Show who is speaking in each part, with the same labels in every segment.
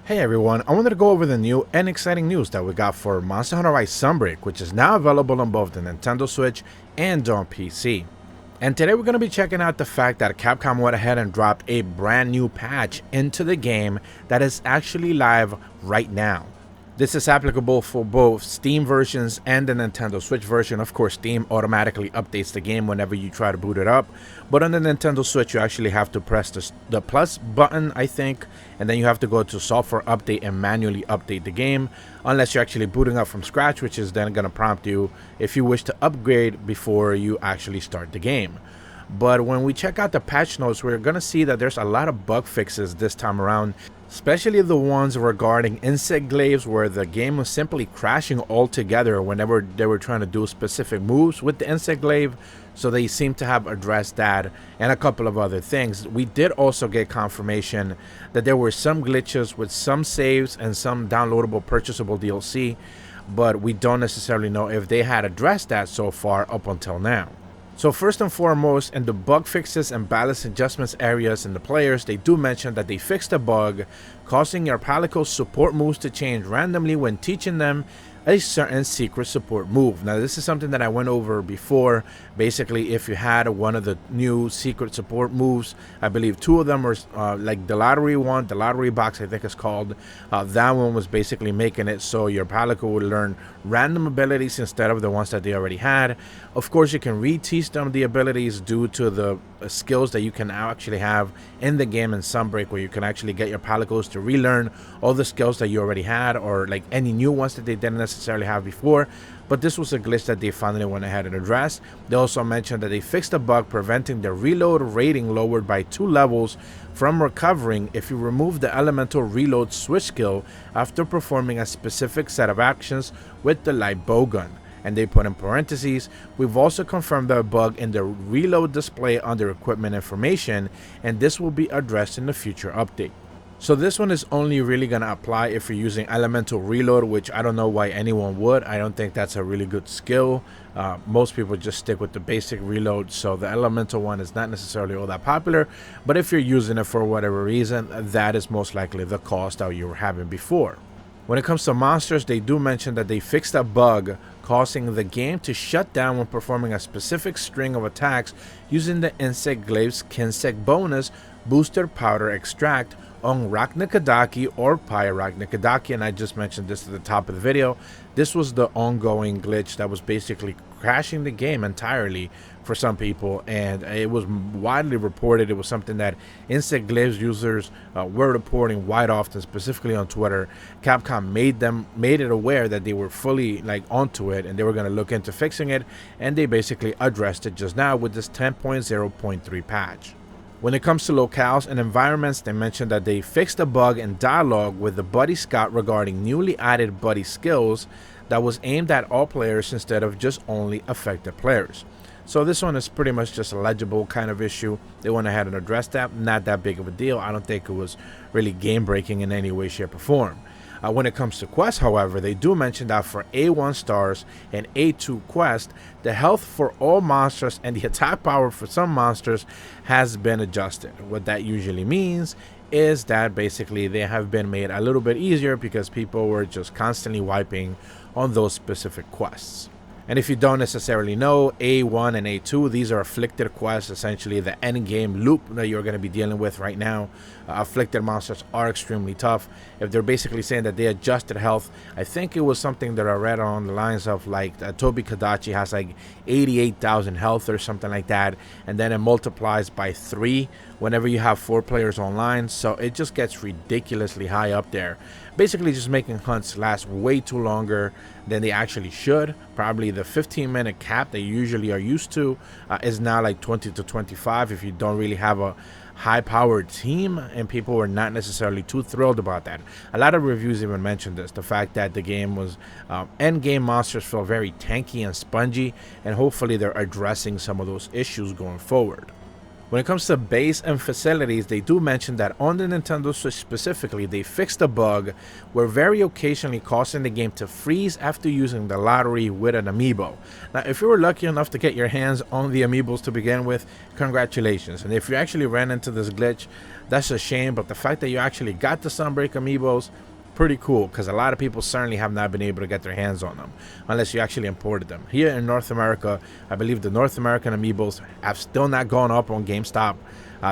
Speaker 1: Hey everyone, I wanted to go over the new and exciting news that we got for Monster Hunter Rise Sunbreak, which is now available on both the Nintendo Switch and on PC. And today we're going to be checking out the fact that Capcom went ahead and dropped a brand new patch into the game that is actually live right now. This is applicable for both Steam versions and the Nintendo Switch version. Of course, Steam automatically updates the game whenever you try to boot it up. But on the Nintendo Switch, you actually have to press the plus button, I think. And then you have to go to software update and manually update the game. Unless you're actually booting up from scratch, which is then going to prompt you if you wish to upgrade before you actually start the game. But when we check out the patch notes, we're going to see that there's a lot of bug fixes this time around, especially the ones regarding insect glaives, where the game was simply crashing altogether whenever they were trying to do specific moves with the insect glaive. So they seem to have addressed that and a couple of other things. We did also get confirmation that there were some glitches with some saves and some downloadable purchasable DLC, but we don't necessarily know if they had addressed that so far up until now. So first and foremost, in the bug fixes and balance adjustments areas in the players, they do mention that they fixed a bug causing your Palico's support moves to change randomly when teaching them a certain secret support move. Now this is something that I went over before. Basically, if you had one of the new secret support moves, I believe two of them were like the lottery one, the lottery box I think it's called, that one was basically making it so your Palico would learn random abilities instead of the ones that they already had. Of course, you can reteach them the abilities due to the skills that you can now actually have in the game in Sunbreak, where you can actually get your Palicos to relearn all the skills that you already had, or like any new ones that they didn't necessarily have before. But this was a glitch that they finally went ahead and addressed. They also mentioned that they fixed a bug preventing the reload rating lowered by 2 levels from recovering if you remove the elemental reload switch skill after performing a specific set of actions with the light bowgun. And they put in parentheses, we've also confirmed the bug in the reload display under equipment information, and this will be addressed in the future update. So this one is only really going to apply if you're using elemental reload, which I don't know why anyone would. I don't think that's a really good skill. Most people just stick with the basic reload, so the elemental one is not necessarily all that popular. But if you're using it for whatever reason, that is most likely the cost that you were having before. When it comes to monsters, they do mention that they fixed a bug causing the game to shut down when performing a specific string of attacks using the Insect Glaive's Kinsect bonus Booster Powder Extract on Raknikadaki or Pyraknikadaki, and I just mentioned this at the top of the video. This was the ongoing glitch that was basically crashing the game entirely for some people, and it was widely reported. It was something that Insect Glaives users were reporting quite often, specifically on Twitter. Capcom made it aware that they were fully onto it and they were going to look into fixing it, and they basically addressed it just now with this 10.0.3 patch. When it comes to locales and environments, they mentioned that they fixed a bug in dialogue with the Buddy Scout regarding newly added buddy skills that was aimed at all players instead of just only affected players. So this one is pretty much just a legible kind of issue. They went ahead and addressed that. Not that big of a deal. I don't think it was really game breaking in any way, shape, or form. When it comes to quests, however, they do mention that for A1 stars and A2 quests, the health for all monsters and the attack power for some monsters has been adjusted. What that usually means is that basically they have been made a little bit easier because people were just constantly wiping on those specific quests. And if you don't necessarily know, A1 and A2, these are afflicted quests, essentially the endgame loop that you're going to be dealing with right now. Afflicted monsters are extremely tough. If they're basically saying that they adjusted health, I think it was something that I read on the lines of Tobi Kadachi has 88,000 health or something like that, and then it multiplies by 3 whenever you have 4 players online, so it just gets ridiculously high up there. Basically just making hunts last way too longer than they actually should. Probably the 15-minute cap they usually are used to is now 20 to 25 if you don't really have a high-powered team, and people were not necessarily too thrilled about that. A lot of reviews even mentioned this, the fact that the game was endgame monsters feel very tanky and spongy, and hopefully they're addressing some of those issues going forward. When it comes to base and facilities, they do mention that on the Nintendo Switch specifically, they fixed a bug where very occasionally causing the game to freeze after using the lottery with an amiibo. Now, if you were lucky enough to get your hands on the amiibos to begin with, congratulations. And if you actually ran into this glitch, that's a shame, but the fact that you actually got the Sunbreak amiibos, pretty cool, because a lot of people certainly have not been able to get their hands on them unless you actually imported them. Here in North America, I believe the North American amiibos have still not gone up on GameStop.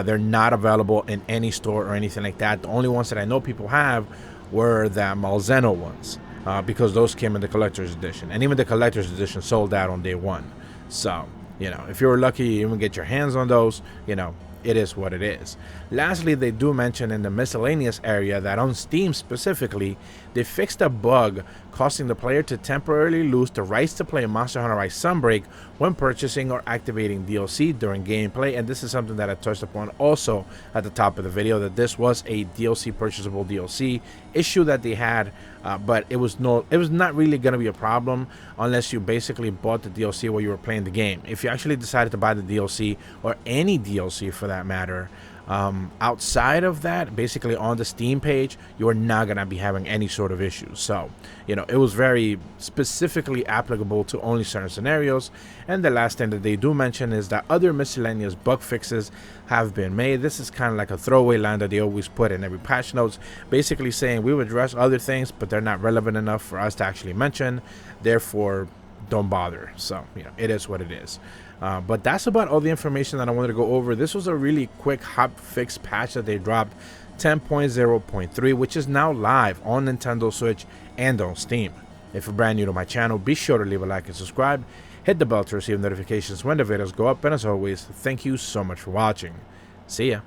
Speaker 1: They're not available in any store or anything like that. The only ones that I know people have were the Malzeno ones, because those came in the collector's edition, and even the collector's edition sold out on day one. So, you know, if you were lucky you even get your hands on those, you know, it is what it is. Lastly, they do mention in the miscellaneous area that on Steam specifically, they fixed a bug causing the player to temporarily lose the rights to play Monster Hunter Rise Sunbreak when purchasing or activating DLC during gameplay. And this is something that I touched upon also at the top of the video, that this was a DLC purchasable DLC issue that they had, but it was not really going to be a problem unless you basically bought the DLC while you were playing the game. If you actually decided to buy the DLC, or any DLC for that matter, outside of that, basically on the Steam page, you're not going to be having any sort of issues. So, you know, it was very specifically applicable to only certain scenarios. And the last thing that they do mention is that other miscellaneous bug fixes have been made. This is kind of like a throwaway line that they always put in every patch notes, basically saying we would address other things, but they're not relevant enough for us to actually mention, therefore don't bother. So, you know, it is what it is. But that's about all the information that I wanted to go over. This was a really quick hot fix patch that they dropped, 10.0.3, which is now live on Nintendo Switch and on Steam. If you're brand new to my channel, be sure to leave a like and subscribe. Hit the bell to receive notifications when the videos go up. And as always, thank you so much for watching. See ya.